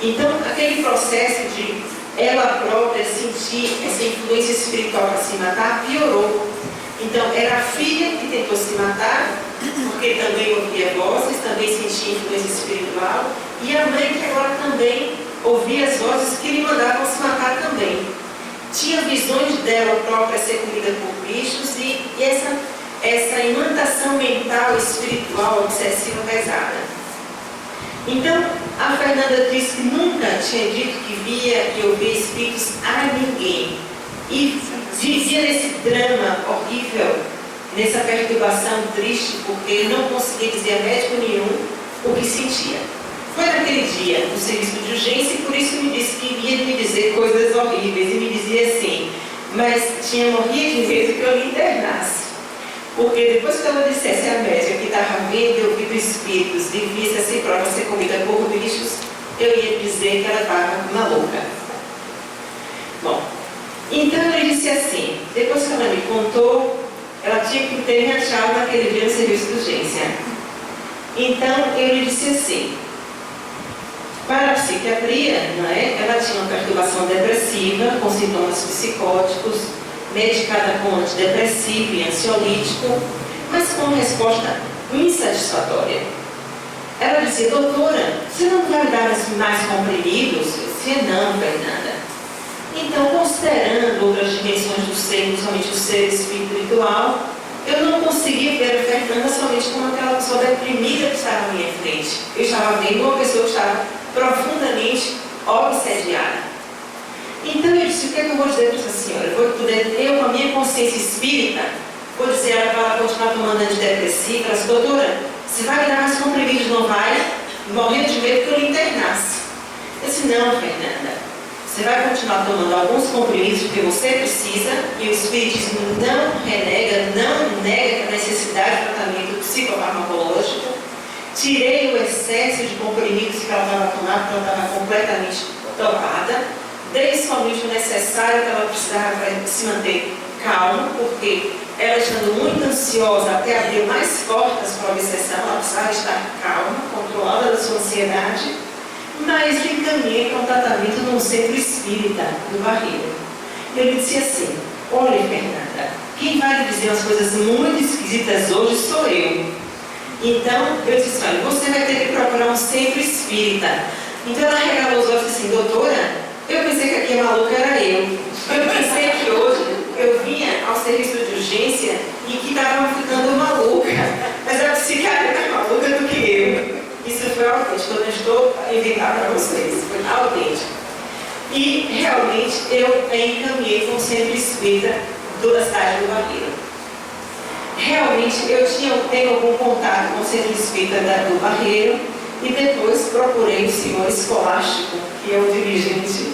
Então, aquele processo de ela própria sentir essa influência espiritual para se matar piorou. Então, era a filha que tentou se matar, porque também ouvia vozes, também sentia influência espiritual, e a mãe que agora também ouvia as vozes que lhe mandavam se matar também. Tinha visões dela própria ser comida por bichos e essa imantação mental, espiritual, obsessiva pesada. Então, A Fernanda disse que nunca tinha dito que via e ouvia espíritos a ninguém. E vivia nesse drama horrível, nessa perturbação triste, porque não conseguia dizer a médico nenhum o que sentia. Foi naquele dia, no serviço de urgência, e por isso me disse que ia me dizer coisas horríveis. E me dizia assim, mas morria de medo que eu me internasse. Porque depois que ela dissesse à médica que estava vendo e ouvindo espíritos e visse a si própria ser comida por bichos, eu ia dizer que ela estava maluca. Bom, então ele disse assim, depois que ela me contou, ela tinha que ter me achado naquele dia no serviço de urgência. Então eu lhe disse assim, para a psiquiatria, não é? Ela tinha uma perturbação depressiva com sintomas psicóticos, medicada com antidepressivo e ansiolítico, mas com resposta insatisfatória. Ela dizia, doutora, você não vai dar mais comprimidos? Eu dizia, não, Fernanda. Então, considerando outras dimensões do ser, principalmente o ser espiritual, eu não conseguia ver a Fernanda somente como aquela pessoa deprimida que estava à minha frente. Eu estava vendo uma pessoa que estava profundamente obsediada. Então eu disse, o que é que eu vou dizer para essa senhora? Eu, com a minha consciência espírita, vou dizer a ela para ela continuar tomando antidepressiva. Ela disse, doutora, você vai me dar mais comprimidos, não vai? Morrendo de medo que eu lhe internasse. Eu disse, não, Fernanda, você vai continuar tomando alguns comprimidos porque você precisa, e o Espiritismo não nega a necessidade de tratamento psicofarmacológico. Tirei o excesso de comprimidos que ela estava tomando, porque ela estava completamente tomada. Dei somente o necessário que ela precisava para se manter calma, porque ela estando muito ansiosa, até abriu mais portas para a obsessão, ela precisava estar calma, controlada da sua ansiedade, mas lhe encaminhei para um tratamento num centro espírita, no Barreiro. Eu lhe disse assim, olha, Fernanda, quem vai lhe dizer umas coisas muito esquisitas hoje sou eu. Então, eu disse, olha, você vai ter que procurar um centro espírita. Então ela regalou os olhos e disse assim, doutora, eu pensei que aqui a maluca era eu. Eu pensei que hoje eu vinha ao serviço de urgência e que estava ficando maluca. Mas a psiquiatra é mais maluca do que eu. Isso foi autêntico, eu não estou a inventar para vocês. Foi autêntico. E realmente eu encaminhei com o centro espírita da cidade do Barreiro. Realmente eu tenho algum contato com o centro espírita do Barreiro. E depois procurei o senhor Escolástico, que é o dirigente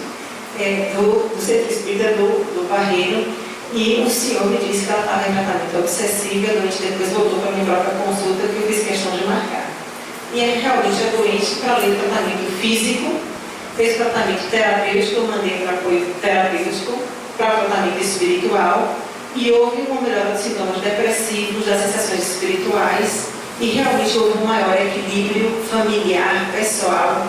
do centro espírita do Barreiro, e o senhor me disse que ela estava em tratamento obsessivo, e a doente depois voltou para a minha própria consulta, que eu fiz questão de marcar. E realmente a doente, para além do tratamento físico, fez tratamento terapêutico, eu mandei para apoio terapêutico, para o tratamento espiritual, e houve uma melhora dos sintomas depressivos, das sensações espirituais, e realmente houve um maior equilíbrio familiar, pessoal,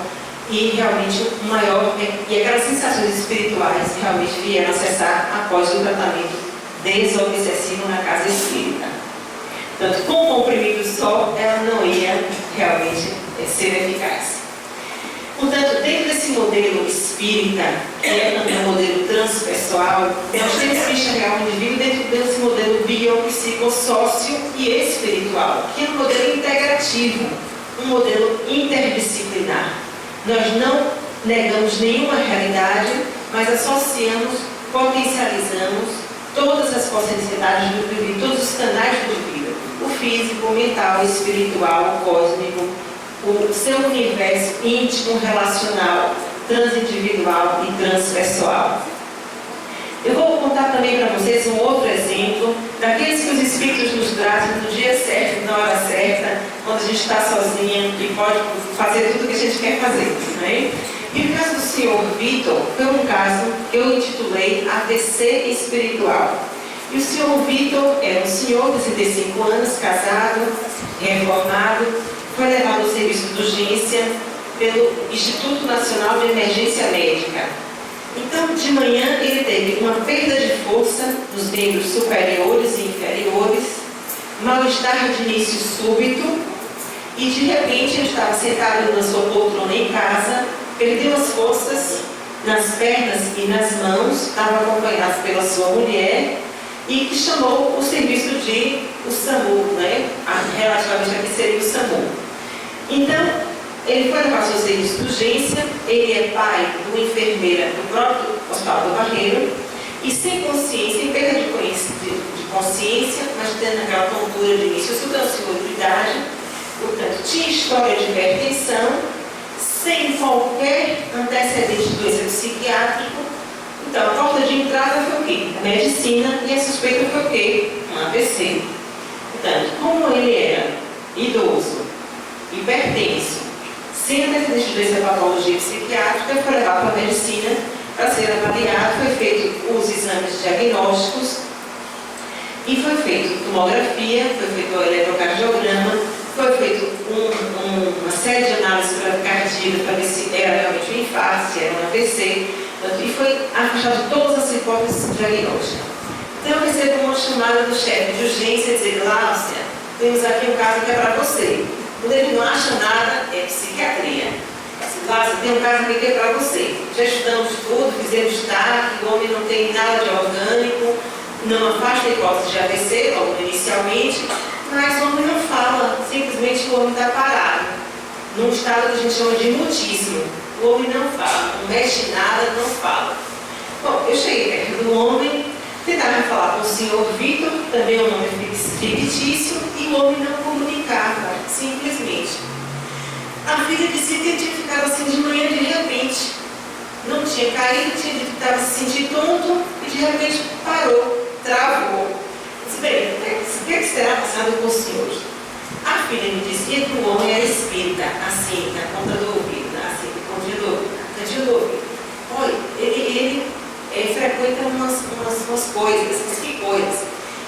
e realmente um maior... E aquelas sensações espirituais realmente vieram cessar após o tratamento desobsessivo na casa espírita. Portanto, com o comprimido só, ela não ia realmente ser eficaz. Portanto, dentro desse modelo espírita, que é também um modelo transpessoal, nós temos que enxergar o indivíduo dentro desse modelo biopsicossócio e espiritual, que é um modelo integrativo, um modelo interdisciplinar. Nós não negamos nenhuma realidade, mas associamos, potencializamos todas as possibilidades do indivíduo, todos os canais do indivíduo, o físico, o mental, o espiritual, o cósmico, o seu universo íntimo, relacional, transindividual e transpessoal. Eu vou contar também para vocês um outro exemplo daqueles que os Espíritos nos trazem no dia certo, na hora certa, quando a gente está sozinha e pode fazer tudo o que a gente quer fazer. Né? E o caso do senhor Vitor foi um caso que eu intitulei AVC Espiritual. E o senhor Vitor é um senhor de 65 anos, casado, reformado, foi levado ao serviço de urgência pelo Instituto Nacional de Emergência Médica. Então, de manhã, ele teve uma perda de força dos membros superiores e inferiores, mal-estar de início súbito, e de repente ele estava sentado na sua poltrona em casa, perdeu as forças nas pernas e nas mãos, estava acompanhado pela sua mulher, e que chamou o serviço de o SAMU, né? Relativamente aqui seria o SAMU. Então, ele foi levar seus serviços de urgência, ele é pai de uma enfermeira do próprio Hospital do Barreiro, e sem consciência, em perda de consciência, mas tendo aquela tontura de início, estudando seguridade, portanto, tinha história de hipertensão, sem qualquer antecedente de doença psiquiátrica. Então, a porta de entrada foi o quê? A medicina, e a suspeita foi o quê? Um AVC. Portanto, como ele era idoso, hipertenso, sem antecedente de doença patologia psiquiátrica, foi levado para a medicina para ser avaliado, foi feito os exames diagnósticos e foi feito tomografia, foi feito o eletrocardiograma, foi feito uma série de análises cardíacas para ver se era realmente um infarto, se era um AVC, e foi afastado todas as hipóteses diagnósticas. Então eu recebo uma chamada do chefe de urgência e dizer: Gláucia, temos aqui um caso que é para você. Quando ele não acha nada, é psiquiatria. Gláucia, tem um caso aqui que é para você. Já estudamos tudo, fizemos TAC, o homem não tem nada de orgânico, não afasta a hipótese de AVC, logo inicialmente, mas o homem não fala, simplesmente o homem está parado, num estado que a gente chama de mutismo. O homem não fala, não mexe em nada, não fala. Bom, eu cheguei perto do homem, tentava falar com o senhor Vitor, também é um nome fictício, e o homem não comunicava, simplesmente. A filha dizia que ele tinha ficado assim de manhã de repente. Não tinha caído, tinha dito que estava se sentindo tonto e de repente parou, travou. Disse: bem, o que será passado com os senhores? A filha me dizia que o homem era espírita, assim, na ponta do ouvido, assim, na pontinha do ouvido, na cantinha do ouvido. Olha, ele frequenta umas coisas, mas que coisas?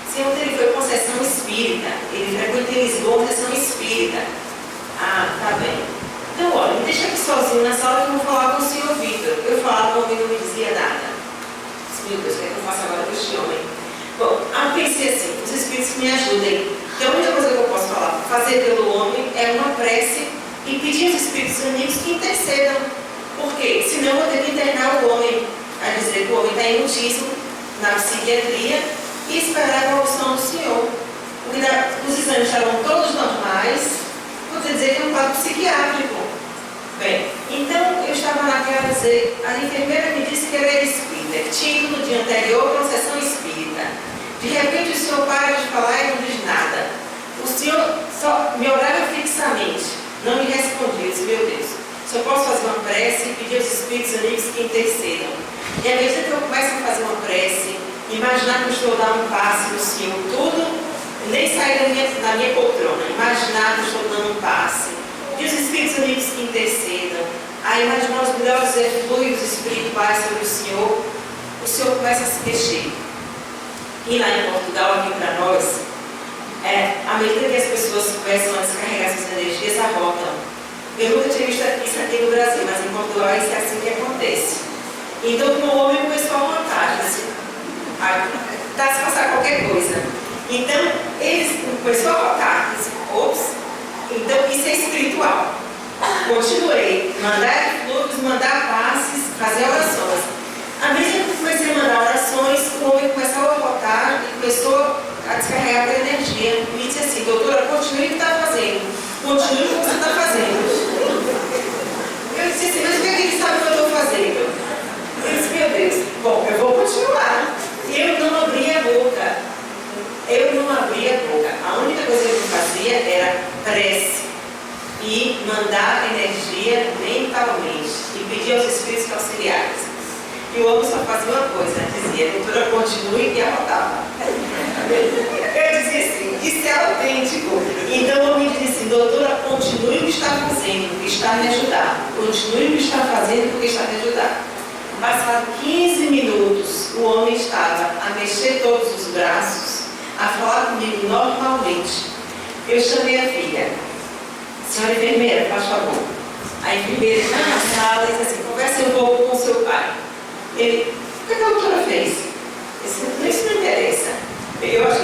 Se ontem ele foi com sessão espírita, ele frequenta em Lisboa sessão espírita. Ah, tá bem. Então, olha, me deixa aqui sozinho na sala que eu vou falar com o senhor Vitor. Eu falava, o homem não me dizia nada. Meu Deus, o que é que eu faço agora com este homem? Bom, eu pensei assim: os espíritos me ajudem. Então, a única coisa que eu posso fazer pelo homem é uma prece e pedir aos espíritos amigos que intercedam. Por quê? Senão eu vou ter que internar o homem, a dizer que o homem está em mutismo na psiquiatria e esperar a evolução do senhor. Porque os exames estarão todos normais. Vou te dizer que é um quadro psiquiátrico. Bem, então eu estava naquela dizer, a enfermeira me disse que ele era espírita, que tinha ido no dia anterior para uma sessão espírita. De repente o senhor para de falar e não diz nada. O senhor só me olhava fixamente, não me respondia. Eu disse: meu Deus, só posso fazer uma prece e pedir aos espíritos amigos que intercedam. E à medida que eu começo a fazer uma prece, imaginar que eu estou dando um passe no senhor, tudo, nem sair da minha poltrona, imaginar que eu estou dando um passe, e os espíritos amigos que intercedam, a imaginar os melhores fluidos espirituais sobre o senhor começa a se mexer. E lá em Portugal, aqui para nós, à medida que as pessoas começam a descarregar suas energias, arrotam. Eu nunca tinha visto isso aqui no Brasil, mas em Portugal isso é assim que acontece. Então, como o homem começou a arrotar, assim, tá se passar qualquer coisa. Então, eles começou a rotar, ops, então isso é espiritual. Continuei, mandar fluxos, mandar passes, fazer orações. À medida que eu comecei a mandar orações, o homem começou a rotar e começou a descarregar a energia. Me disse assim: doutora, continue o que está fazendo, continue o que você está fazendo. Eu disse assim: mas o que é que ele sabe o que eu estou fazendo? Eu disse: meu Deus, bom, eu vou continuar. E eu não abri a boca. A única coisa que eu fazia era prece e mandar energia mentalmente e pedir aos espíritos auxiliares. E o homem só fazia uma coisa, dizia: doutora, continue, e arrotava. Eu dizia assim: isso é autêntico. Então o homem dizia assim: doutora, continue o que está fazendo, porque está me ajudar. Continue o que está fazendo, porque está me ajudar. Passaram 15 minutos, o homem estava a mexer todos os braços, a falar comigo normalmente. Eu chamei a filha: senhora enfermeira, faz favor. A enfermeira está na sala e disse assim: converse um pouco com o seu pai. Ele: o que a doutora fez? Isso não interessa. Eu acho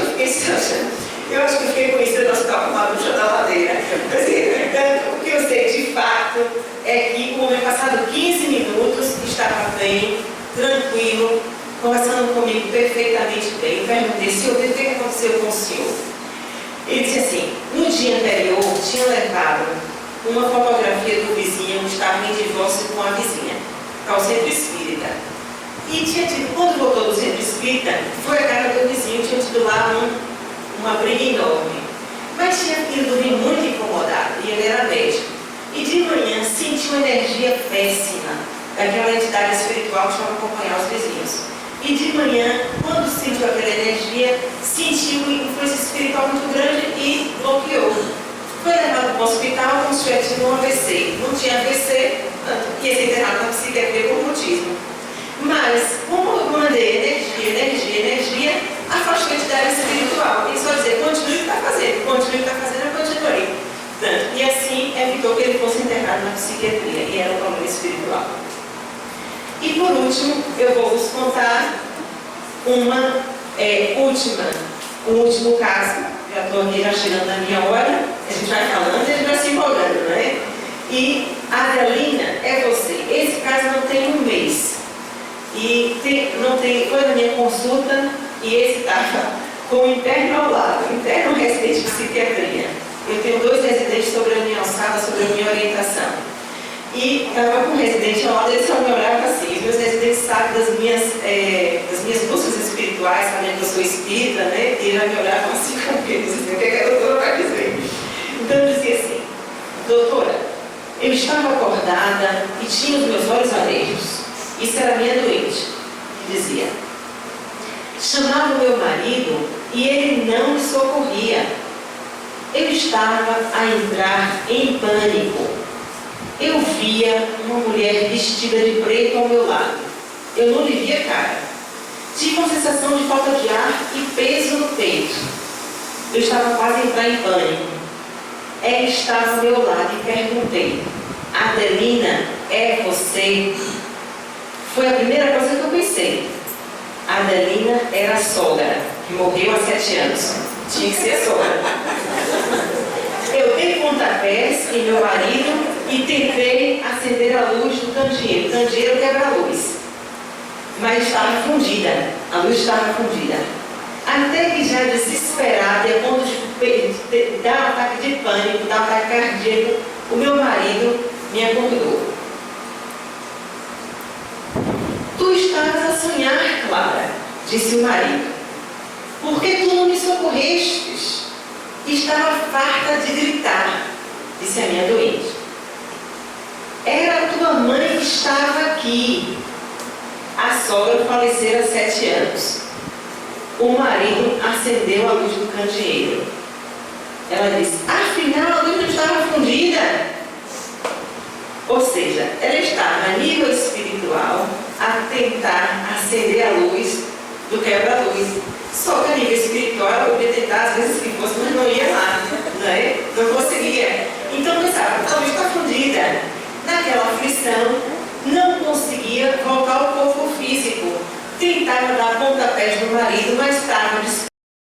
que eu fiquei conhecida no hospital com uma bruxa da ladeira. O que eu sei de fato é que o homem, passado 15 minutos, estava bem, tranquilo, conversando comigo perfeitamente bem. Eu perguntei: senhor, o que aconteceu com o senhor? Ele disse assim: no dia anterior tinha levado uma fotografia do vizinho que estava em divórcio com a vizinha, ao centro espírita. E tinha tido, quando voltou do centro espírita, foi a casa do vizinho, tinha tido lá uma briga enorme. Mas tinha ido dormir muito incomodado, e ele era médico. E de manhã sentiu uma energia péssima daquela entidade espiritual que estava a acompanhar os vizinhos. E de manhã, quando sentiu aquela energia, sentiu uma influência espiritual muito grande e bloqueou. Foi levado para o hospital como se tivesse tido um AVC. Não tinha AVC, ia ser internado na psiquiatria por mutismo. Mas, como eu mandei energia, afastou a entidade espiritual. E só dizer, continue o que está fazendo, eu continuei. E assim evitou que ele fosse internado na psiquiatria, e era um problema espiritual. E por último, eu vou vos contar um último caso. Já estou aqui já chegando na minha hora, a gente vai falando e a gente vai se empolgando, né? E Adelina é você. Esse caso não tem um mês. E foi na minha consulta e esse estava com o interno ao lado, interno residente de psiquiatria. Eu tenho 2 residentes sobre a minha alçada, sobre a minha orientação. E estava com o residente ao lado, ele só me olhava assim. Os meus residentes sabem das minhas buscas espirituais, sabendo que eu sou espírita, né? E já me olhavam assim comigo, assim, o que a doutora vai dizer? Então eu dizia assim, doutora, eu estava acordada e tinha os meus olhos varejos. Isso era minha doente, que dizia. Chamava o meu marido e ele não me socorria. Eu estava a entrar em pânico. Eu via uma mulher vestida de preto ao meu lado. Eu não lhe via cara. Tive uma sensação de falta de ar e peso no peito. Eu estava quase a entrar em pânico. Ela estava ao meu lado e perguntei, Adelina, é você? Foi a primeira coisa que eu pensei. A Adelina era a sogra, que morreu há 7 anos. Tinha que ser a sogra. Eu dei pontapés em meu marido e tentei acender a luz do candeeiro. O candeeiro quebra a luz. Mas estava fundida. A luz estava fundida. Até que já desesperada, a ponto de dar um ataque de pânico, dar um ataque cardíaco, o meu marido me acordou. Tu estavas a sonhar, Clara, disse o marido. Por que tu não me socorrestes? Estava farta de gritar, disse a minha doente. Era a tua mãe que estava aqui. A sogra falecera há 7 anos. O marido acendeu a luz do candeeiro. Ela disse, afinal a luz não estava fundida. Ou seja, ela estava a nível espiritual a tentar acender a luz do quebra-luz. Só que a nível espiritual ela podia tentar às vezes que fosse, mas não ia lá, né? Não conseguia. Então pensava, a luz está fundida. Naquela aflição, não conseguia voltar ao corpo físico. Tentava dar pontapés no marido, mas estava